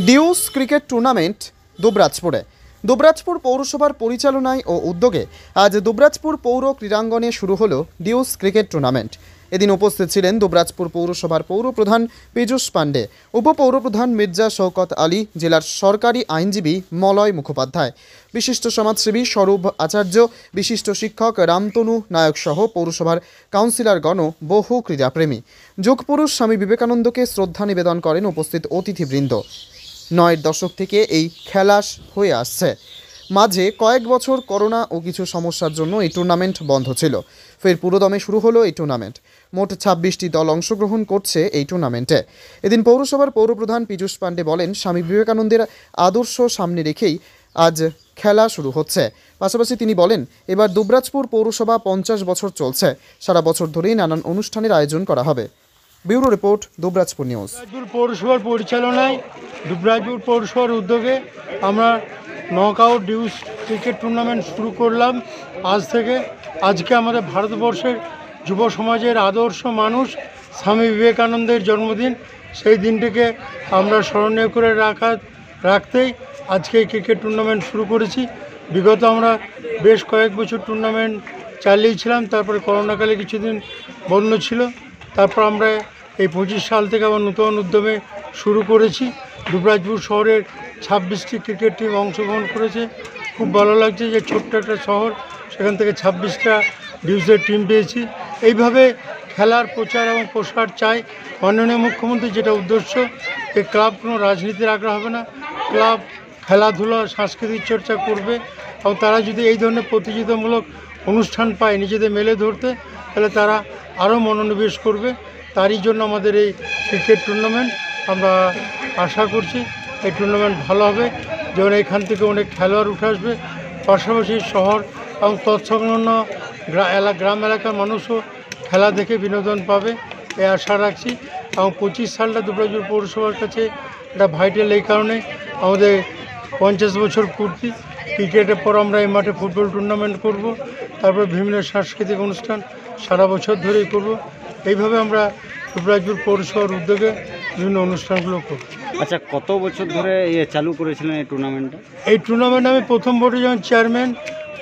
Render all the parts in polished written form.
Dues cricket tournament Dubrajpur পৌরসভার পরিচালনায় ও উদ্যোগে আজ দুবরাজপুর পৌর ক্রীড়াঙ্গনে শুরু হলো ডিউস ক্রিকেট টুর্নামেন্ট। এদিন উপস্থিত ছিলেন দুবরাজপুর পৌরসভার পৌরপ্রধান পীযূষ পাণ্ডে, উপপৌরপ্রধান মির্জা শওকত আলী, জেলার সরকারি আইনজীবী মলয় মুখোপাধ্যায়, বিশিষ্ট সমাজসেবী স্বরূপ আচার্য, বিশিষ্ট শিক্ষক রামতনু নায়ক সহ পৌরসভার কাউন্সিলরগণ, বহু ক্রীড়াপ্রেমী। যুগপুরুষ স্বামী বিবেকানন্দকে শ্রদ্ধা নিবেদন করেন উপস্থিত অতিথিবৃন্দ। 9-এর দশক থেকে এই খেলা হয়ে আসছে। মাঝে কয়েক বছর করোনা ও কিছু সমস্যার জন্য এই টুর্নামেন্ট বন্ধ ছিল। ফের পুরোদমে শুরু হলো এই টুর্নামেন্ট। মোট 26টি দল অংশগ্রহণ করছে এই টুর্নামেন্টে। এদিন পৌরসভার পৌরপ্রধান পীযূষ পাণ্ডে বলেন, স্বামী বিবেকানন্দের আদর্শ সামনে রেখেই আজ খেলা শুরু হচ্ছে। পাশাপাশি তিনি বলেন, এবার দুবরাজপুর পৌরসভা 50 বছর চলছে। সারা বছর ধরেই নানান অনুষ্ঠানের আয়োজন করা হবে। Bureau report, Dubrajpur news. Dubrajpur পৌরসভার পরিচালনায় দুবরাজপুর পৌরসভার উদ্যোগে আমরা নকআউট ডিউস ক্রিকেট টুর্নামেন্ট শুরু করলাম আজ থেকে। আজকে আমাদের ভারতবর্ষের যুব সমাজের আদর্শ মানুষ স্বামী বিবেকানন্দের জন্মদিন। সেই দিনটিকে আমরা স্মরণীয় করে রাখতেই আজকে এই ক্রিকেট টুর্নামেন্ট শুরু করেছি। বিগত আমরা বেশ কয়েক বছর টুর্নামেন্ট চালিয়েছিলাম, তারপরে করোনাকালে কিছুদিন বন্ধ ছিল। তারপর আমরা এই 25 সাল থেকে আবার নতুন উদ্যমে শুরু করেছি। দুবরাজপুর শহরের 26টি ক্রিকেট টিম অংশগ্রহণ করেছে। খুব ভালো লাগছে যে ছোট্ট একটা শহর, সেখান থেকে 26টা ডিউসের টিম পেয়েছি। এইভাবে খেলার প্রচার এবং প্রসার চাই মাননীয় মুখ্যমন্ত্রী, যেটা উদ্দেশ্য। এই ক্লাব কোনো রাজনীতির আগ্রহ হবে না, ক্লাব খেলাধুলা সাংস্কৃতিক চর্চা করবে এবং তারা যদি এই ধরনের প্রতিযোগিতামূলক অনুষ্ঠান পায় নিজেদের মেলে ধরতে, তাহলে তারা আরও মনোনিবেশ করবে। তারই জন্য আমাদের এই ক্রিকেট টুর্নামেন্ট। আমরা আশা করছি এই টুর্নামেন্ট ভালো হবে, যেমন এখান থেকে অনেক খেলোয়াড় উঠে আসবে। পাশাপাশি শহর এবং তৎসংলগ্ন গ্রাম এলাকার মানুষও খেলা দেখে বিনোদন পাবে, এই আশা রাখছি। এবং 25 সালটা দুবরাজপুর পৌরসভার কাছে একটা ভাইটাল, এই কারণে আমাদের 50 বছর পূর্তি। ক্রিকেটের পর আমরা এই মাঠে ফুটবল টুর্নামেন্ট করব, তারপর বিভিন্ন সাংস্কৃতিক অনুষ্ঠান সারা বছর ধরেই করব। এইভাবে আমরা দুবরাজপুর পৌরসভার উদ্যোগে বিভিন্ন অনুষ্ঠানগুলো করব। আচ্ছা, কত বছর ধরে চালু করেছিলেন এই টুর্নামেন্টটা? এই টুর্নামেন্ট আমি প্রথম বোর্ডে যখন চেয়ারম্যান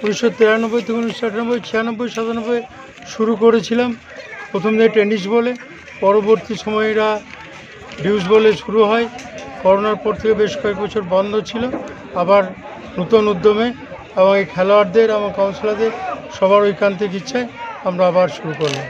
1993 থেকে 1998, 96, 97 শুরু করেছিলাম। প্রথম দিকে টেনিস বলে, পরবর্তী সময়রা ডিউস বলে শুরু হয়। করোনার পর থেকে বেশ কয়েক বছর বন্ধ ছিল, আবার নতুন উদ্যমে এবং এই খেলোয়াড়দের এবং কাউন্সিলরদের সবার ঐকান্তিক ইচ্ছায় আমরা আবার শুরু করলাম।